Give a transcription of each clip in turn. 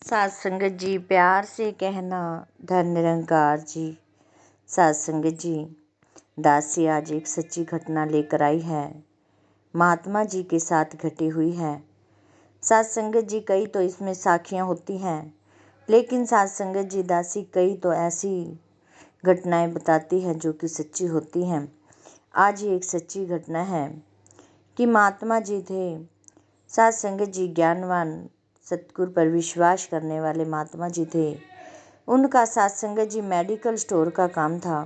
सात संगत जी, प्यार से कहना धन निरंकार जी। सात संगत जी, दासी आज एक सच्ची घटना लेकर आई है, महात्मा जी के साथ घटी हुई है। सात संगत जी, कई तो इसमें साखियाँ होती हैं, लेकिन सात संगत जी दासी कई तो ऐसी घटनाएं बताती है जो कि सच्ची होती हैं। आज ही एक सच्ची घटना है कि महात्मा जी थे। सात संगत जी ज्ञानवान, सतगुरु पर विश्वास करने वाले महात्मा जी थे। उनका सात संगत जी मेडिकल स्टोर का काम था।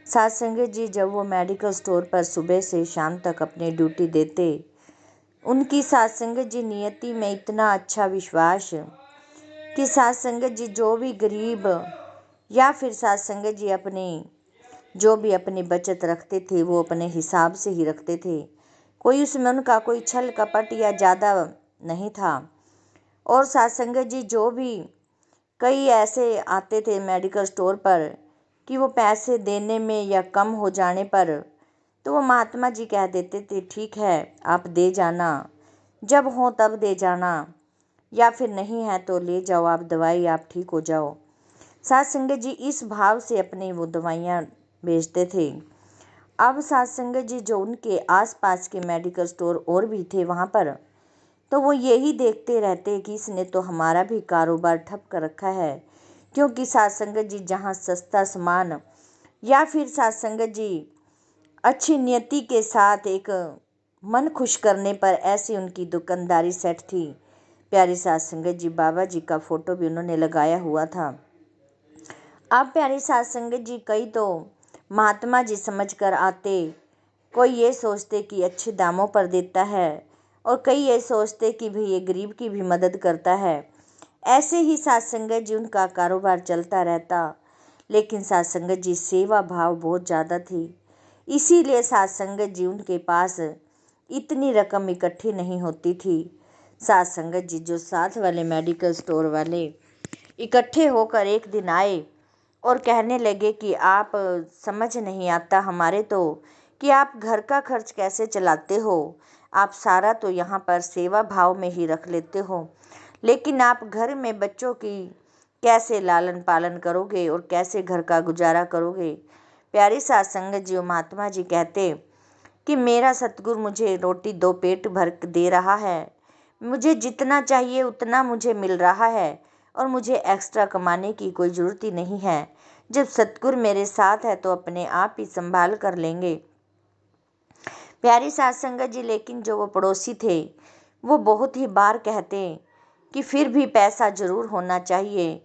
सात संगत जी जब वो मेडिकल स्टोर पर सुबह से शाम तक अपनी ड्यूटी देते, उनकी सात संगत जी नियति में इतना अच्छा विश्वास कि सात संगत जी जो भी गरीब या फिर सात संगत जी जो भी अपनी बचत रखते थे वो अपने हिसाब से ही रखते थे। कोई उसमें उनका कोई छल कपट या ज़्यादा नहीं था। और सात संगत जी जो भी कई ऐसे आते थे मेडिकल स्टोर पर कि वो पैसे देने में या कम हो जाने पर तो वो महात्मा जी कह देते थे, ठीक है आप दे जाना, जब हो तब दे जाना, या फिर नहीं है तो ले जाओ आप दवाई, आप ठीक हो जाओ। सात संगत जी इस भाव से अपनी वो दवाइयाँ बेचते थे। अब सात संगत जी जो उनके आसपास के मेडिकल स्टोर और भी थे वहाँ पर, तो वो यही देखते रहते कि इसने तो हमारा भी कारोबार ठप कर रखा है। क्योंकि सात संगत जी जहाँ सस्ता सामान या फिर सात संगत जी अच्छी नियति के साथ एक मन खुश करने पर ऐसी उनकी दुकानदारी सेट थी। प्यारी सात संगत जी, बाबा जी का फोटो भी उन्होंने लगाया हुआ था। अब प्यारी सात संगत जी कई तो महात्मा जी समझकर आते, कोई ये सोचते कि अच्छे दामों पर देता है और कई ये सोचते कि भाई ये गरीब की भी मदद करता है। ऐसे ही सात संगत जी उनका कारोबार चलता रहता। लेकिन सात संगत जी सेवा भाव बहुत ज़्यादा थी, इसीलिए सात संगत जी उनके पास इतनी रकम इकट्ठी नहीं होती थी। सात संगत जी जो साथ वाले मेडिकल स्टोर वाले इकट्ठे होकर एक दिन आए और कहने लगे कि आप समझ नहीं आता हमारे तो कि आप घर का खर्च कैसे चलाते हो। आप सारा तो यहाँ पर सेवा भाव में ही रख लेते हो, लेकिन आप घर में बच्चों की कैसे लालन पालन करोगे और कैसे घर का गुजारा करोगे। प्यारी सात संगत जी, महात्मा जी कहते कि मेरा सतगुरु मुझे रोटी दो पेट भर दे रहा है, मुझे जितना चाहिए उतना मुझे मिल रहा है और मुझे एक्स्ट्रा कमाने की कोई ज़रूरत ही नहीं है। जब सतगुरु मेरे साथ है तो अपने आप ही संभाल कर लेंगे। प्यारी सात संगत जी, लेकिन जो वो पड़ोसी थे वो बहुत ही बार कहते कि फिर भी पैसा ज़रूर होना चाहिए,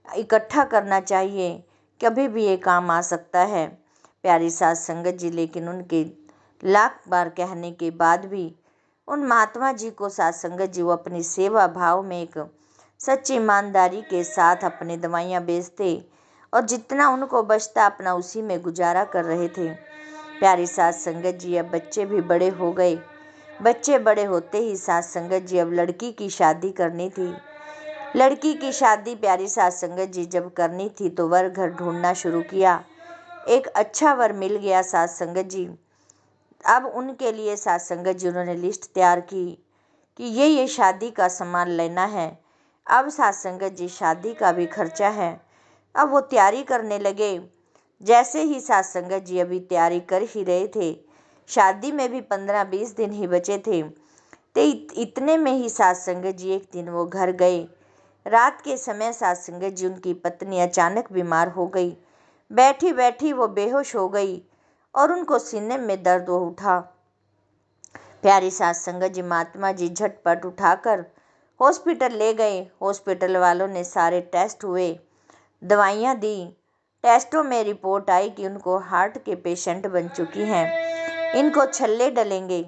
इकट्ठा करना चाहिए, कभी भी ये काम आ सकता है। प्यारी सात संगत जी, लेकिन उनके लाख बार कहने के बाद भी उन महात्मा जी को सात संगत जी वो अपनी सेवा भाव में एक सच्ची ईमानदारी के साथ अपनी दवाइयाँ बेचते और जितना उनको बचता अपना उसी में गुजारा कर रहे थे। प्यारी सात संगत जी, अब बच्चे भी बड़े हो गए। बच्चे बड़े होते ही सात संगत जी अब लड़की की शादी करनी थी। लड़की की शादी प्यारी सात संगत जी जब करनी थी तो वर घर ढूंढना शुरू किया। एक अच्छा वर मिल गया सात संगत जी। अब उनके लिए सात संगत जी उन्होंने लिस्ट तैयार की कि ये शादी का सामान लेना है। अब सात संगत जी शादी का भी खर्चा है, अब वो तैयारी करने लगे। जैसे ही सात संगत जी अभी तैयारी कर ही रहे थे, शादी में भी 15-20 दिन ही बचे थे, तो इतने में ही सात संगत जी एक दिन वो घर गए। रात के समय सात संगत जी उनकी पत्नी अचानक बीमार हो गई। बैठी बैठी वो बेहोश हो गई और उनको सीने में दर्द हो उठा। प्यारी सात संगत जी, महात्मा जी झटपट उठाकर हॉस्पिटल ले गए। हॉस्पिटल वालों ने सारे टेस्ट हुए, दवाइयाँ दी। टेस्टों में रिपोर्ट आई कि उनको हार्ट के पेशेंट बन चुकी हैं, इनको छल्ले डलेंगे।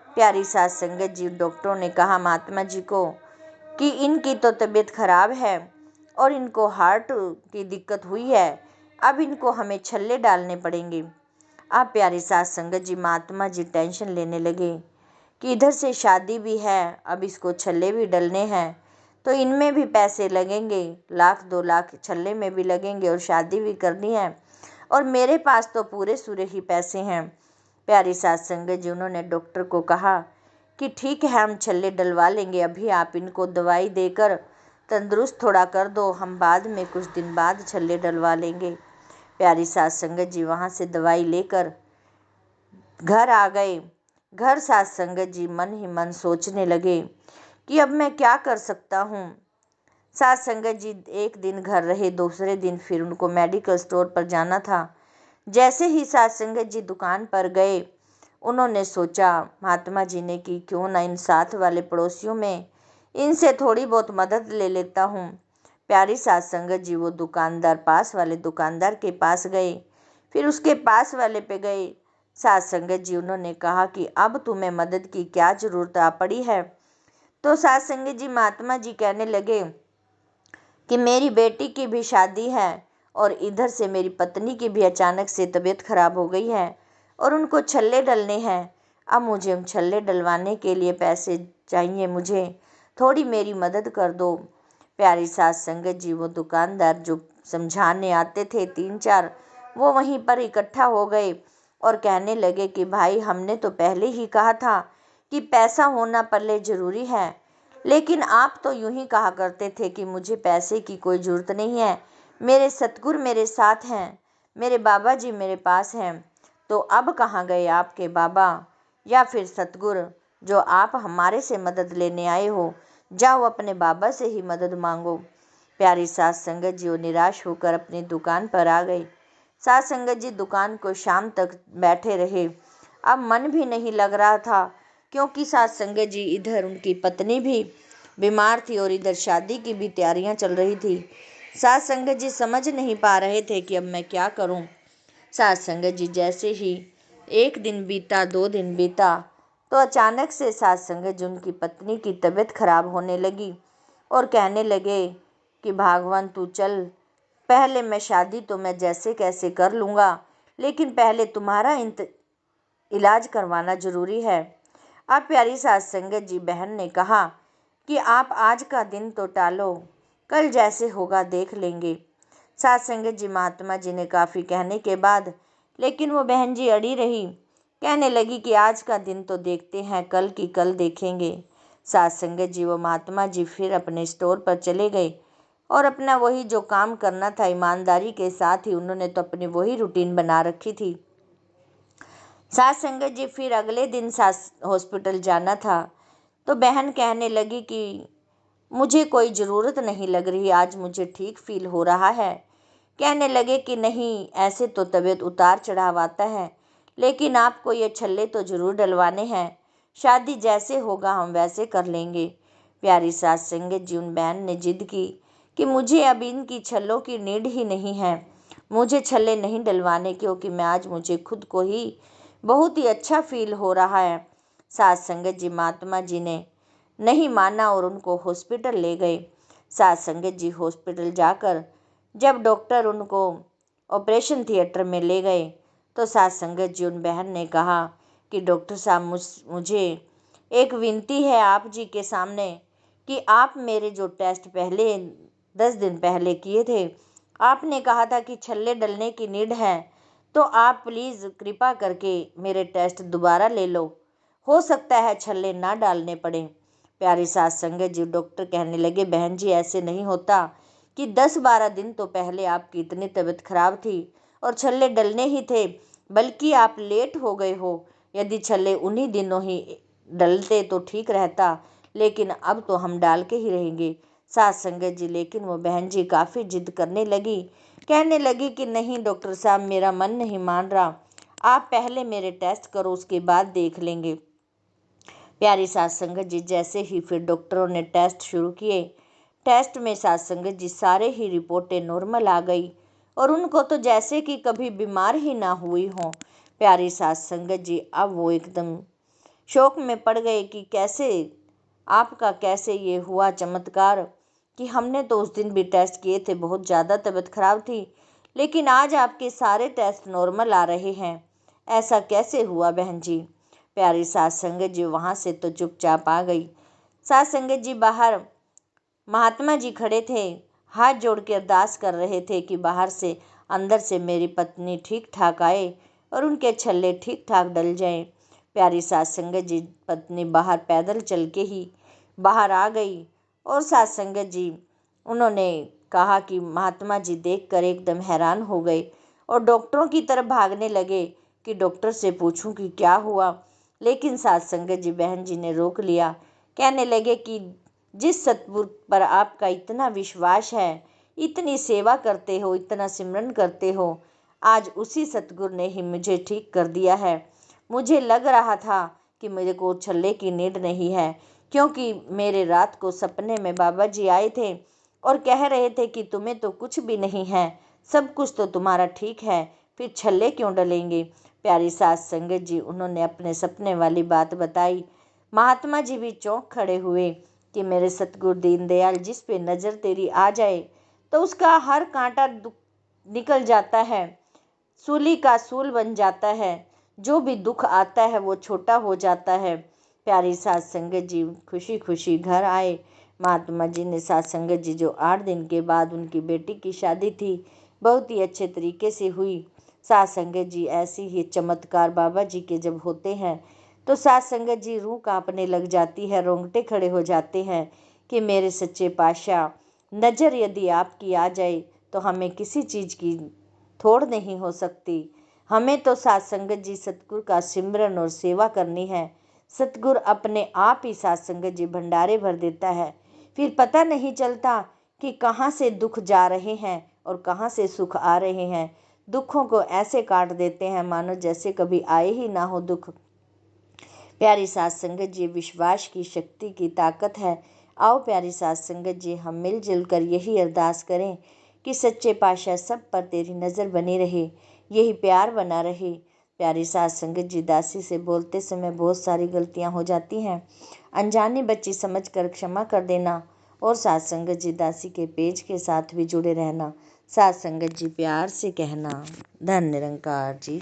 प्यारी सात संगत जी, डॉक्टरों ने कहा महात्मा जी को कि इनकी तो तबीयत खराब है और इनको हार्ट की दिक्कत हुई है, अब इनको हमें छल्ले डालने पड़ेंगे। अब प्यारी सात संगत जी, महात्मा जी टेंशन लेने लगे कि इधर से शादी भी है, अब इसको छल्ले भी डलने हैं तो इनमें भी पैसे लगेंगे, 1-2 लाख छल्ले में भी लगेंगे और शादी भी करनी है और मेरे पास तो पूरे सूरे ही पैसे हैं। प्यारी सात संगत जी, उन्होंने डॉक्टर को कहा कि ठीक है हम छल्ले डलवा लेंगे, अभी आप इनको दवाई देकर तंदुरुस्त थोड़ा कर दो, हम बाद में कुछ दिन बाद छल्ले डलवा लेंगे। प्यारी सास संगत जी वहाँ से दवाई लेकर घर आ गए। घर सास संगत जी मन ही मन सोचने लगे कि अब मैं क्या कर सकता हूँ। सास संगत जी एक दिन घर रहे, दूसरे दिन फिर उनको मेडिकल स्टोर पर जाना था। जैसे ही सास संगत जी दुकान पर गए, उन्होंने सोचा महात्मा जी ने कि क्यों ना इन साथ वाले पड़ोसियों में इनसे थोड़ी बहुत मदद ले लेता हूँ। प्यारी सास संगत जी वो दुकानदार, पास वाले दुकानदार के पास गए, फिर उसके पास वाले पे गए। सास संगत जी उन्होंने कहा कि अब तुम्हें मदद की क्या ज़रूरत आ पड़ी है। तो सास संगत जी महात्मा जी कहने लगे कि मेरी बेटी की भी शादी है और इधर से मेरी पत्नी की भी अचानक से तबीयत खराब हो गई है और उनको छल्ले डलने हैं। अब मुझे उन छल्ले डलवाने के लिए पैसे चाहिए, मुझे थोड़ी मेरी मदद कर दो। प्यारी सास संगत जी वो दुकानदार जो समझाने आते थे 3-4, वो वहीं पर इकट्ठा हो गए और कहने लगे कि भाई हमने तो पहले ही कहा था कि पैसा होना पहले ज़रूरी है, लेकिन आप तो यूं ही कहा करते थे कि मुझे पैसे की कोई ज़रूरत नहीं है, मेरे सतगुरु मेरे साथ हैं, मेरे बाबा जी मेरे पास हैं। तो अब कहाँ गए आपके बाबा या फिर सतगुरु जो आप हमारे से मदद लेने आए हो? जाओ अपने बाबा से ही मदद मांगो। प्यारी सास संगत जी वो निराश होकर अपनी दुकान पर आ गई। सास संगत जी दुकान को शाम तक बैठे रहे। अब मन भी नहीं लग रहा था, क्योंकि सास संगत जी इधर उनकी पत्नी भी बीमार थी और इधर शादी की भी तैयारियां चल रही थी। सास संगत जी समझ नहीं पा रहे थे कि अब मैं क्या करूं। सास संगत जी जैसे ही एक दिन बीता, 2 दिन बीता, तो अचानक से सास संगत जी उनकी पत्नी की तबीयत खराब होने लगी और कहने लगे कि भगवान तू चल, पहले मैं शादी तो मैं जैसे कैसे कर लूँगा, लेकिन पहले तुम्हारा इलाज करवाना ज़रूरी है। अब प्यारी सास संगत जी बहन ने कहा कि आप आज का दिन तो टालो, कल जैसे होगा देख लेंगे। सास संगत जी महात्मा जी ने काफ़ी कहने के बाद, लेकिन वो बहन जी अड़ी रही, कहने लगी कि आज का दिन तो देखते हैं, कल की कल देखेंगे। सास संगत जी वो महात्मा जी फिर अपने स्टोर पर चले गए और अपना वही जो काम करना था ईमानदारी के साथ ही, उन्होंने तो अपनी वही रूटीन बना रखी थी। सास संगत जी फिर अगले दिन सास हॉस्पिटल जाना था, तो बहन कहने लगी कि मुझे कोई ज़रूरत नहीं लग रही, आज मुझे ठीक फील हो रहा है। कहने लगे कि नहीं, ऐसे तो तबीयत उतार चढ़ाव आता है, लेकिन आपको ये छल्ले तो ज़रूर डलवाने हैं, शादी जैसे होगा हम वैसे कर लेंगे। प्यारी सास संगत जी उन बहन ने जिद की कि मुझे अब इनकी छल्लों की नीड ही नहीं है, मुझे छल्ले नहीं डलवाने, क्योंकि मैं आज मुझे खुद को ही बहुत ही अच्छा फील हो रहा है। सास संगत जी महात्मा जी ने नहीं माना और उनको हॉस्पिटल ले गए। सास संगत जी हॉस्पिटल जाकर जब डॉक्टर उनको ऑपरेशन थिएटर में ले गए, तो सास संगत जी उन बहन ने कहा कि डॉक्टर साहब मुझे एक विनती है आप जी के सामने कि आप मेरे जो टेस्ट पहले 10 दिन पहले किए थे, आपने कहा था कि छल्ले डलने की नीड है, तो आप प्लीज़ कृपा करके मेरे टेस्ट दोबारा ले लो, हो सकता है छल्ले ना डालने पड़े। प्यारी सास संगत जी डॉक्टर कहने लगे बहन जी ऐसे नहीं होता कि 10-12 दिन तो पहले आपकी इतनी तबीयत खराब थी और छल्ले डलने ही थे, बल्कि आप लेट हो गए हो। यदि छल्ले उन्हीं दिनों ही डलते तो ठीक रहता, लेकिन अब तो हम डाल के ही रहेंगे। सास संगत जी, लेकिन वो बहन जी काफ़ी जिद करने लगी, कहने लगी कि नहीं डॉक्टर साहब, मेरा मन नहीं मान रहा, आप पहले मेरे टेस्ट करो, उसके बाद देख लेंगे। प्यारी सास संगत जी जैसे ही फिर डॉक्टरों ने टेस्ट शुरू किए, टेस्ट में सास संगत जी सारे ही रिपोर्टें नॉर्मल आ गई और उनको तो जैसे कि कभी बीमार ही ना हुई हों। प्यारी सास संगत जी अब वो एकदम शौक में पड़ गए कि कैसे आपका कैसे ये हुआ चमत्कार, कि हमने तो उस दिन भी टेस्ट किए थे, बहुत ज़्यादा तबीयत खराब थी, लेकिन आज आपके सारे टेस्ट नॉर्मल आ रहे हैं, ऐसा कैसे हुआ बहन जी। प्यारी सास संगत जी वहाँ से तो चुपचाप आ गई। सास संगत जी बाहर महात्मा जी खड़े थे, हाथ जोड़ के अरदास कर रहे थे कि बाहर से अंदर से मेरी पत्नी ठीक ठाक आए और उनके छल्ले ठीक ठाक डल जाएं। प्यारी सास संगत जी पत्नी बाहर पैदल चल के ही बाहर आ गई और सास संगत जी उन्होंने कहा कि महात्मा जी देखकर एकदम हैरान हो गए और डॉक्टरों की तरफ भागने लगे कि डॉक्टर से पूछूं कि क्या हुआ। लेकिन साथ संगत जी बहन जी ने रोक लिया। कहने लगे कि जिस सतगुरु पर आपका इतना विश्वास है, इतनी सेवा करते हो, इतना सिमरन करते हो, आज उसी सतगुरु ने ही मुझे ठीक कर दिया है। मुझे लग रहा था कि मेरे को छल्ले की नींद नहीं है, क्योंकि मेरे रात को सपने में बाबा जी आए थे और कह रहे थे कि तुम्हें तो कुछ भी नहीं है, सब कुछ तो तुम्हारा ठीक है, फिर छल्ले क्यों डलेंगे। प्यारी सास संगत जी, उन्होंने अपने सपने वाली बात बताई। महात्मा जी भी चौंक खड़े हुए कि मेरे सतगुरु दीनदयाल, जिस पे नज़र तेरी आ जाए तो उसका हर कांटा निकल जाता है, सूली का सूल बन जाता है, जो भी दुख आता है वो छोटा हो जाता है। प्यारी सास संगत जी खुशी खुशी घर आए। महात्मा जी ने सास संगत जी, जो 8 दिन के बाद उनकी बेटी की शादी थी, बहुत ही अच्छे तरीके से हुई। सास संगत जी, ऐसी ही चमत्कार बाबा जी के जब होते हैं तो सास संगत जी रूह कांपने लग जाती है, रोंगटे खड़े हो जाते हैं कि मेरे सच्चे पातशाह, नज़र यदि आपकी आ जाए तो हमें किसी चीज़ की थोड़ नहीं हो सकती। हमें तो साथ संगत जी सतगुरु का सिमरन और सेवा करनी है। सतगुरु अपने आप ही साथ संगत जी भंडारे भर देता है, फिर पता नहीं चलता कि कहाँ से दुख जा रहे हैं और कहाँ से सुख आ रहे हैं। दुखों को ऐसे काट देते हैं मानो जैसे कभी आए ही ना हो दुख। प्यारी साथ संगत जी, विश्वास की शक्ति की ताकत है। आओ प्यारी साथ संगत जी, हम मिलजुल कर यही अरदास करें कि सच्चे पातशाह सब पर तेरी नज़र बनी रहे, यही प्यार बना रहे। प्यारी साथ संगत जी, दासी से बोलते समय बहुत सारी गलतियां हो जाती हैं, अनजानी बच्ची समझकर क्षमा कर देना। और साथ संगत जी, दासी के पेज के साथ भी जुड़े रहना। साथ संगत जी, प्यार से कहना, धन निरंकार जी।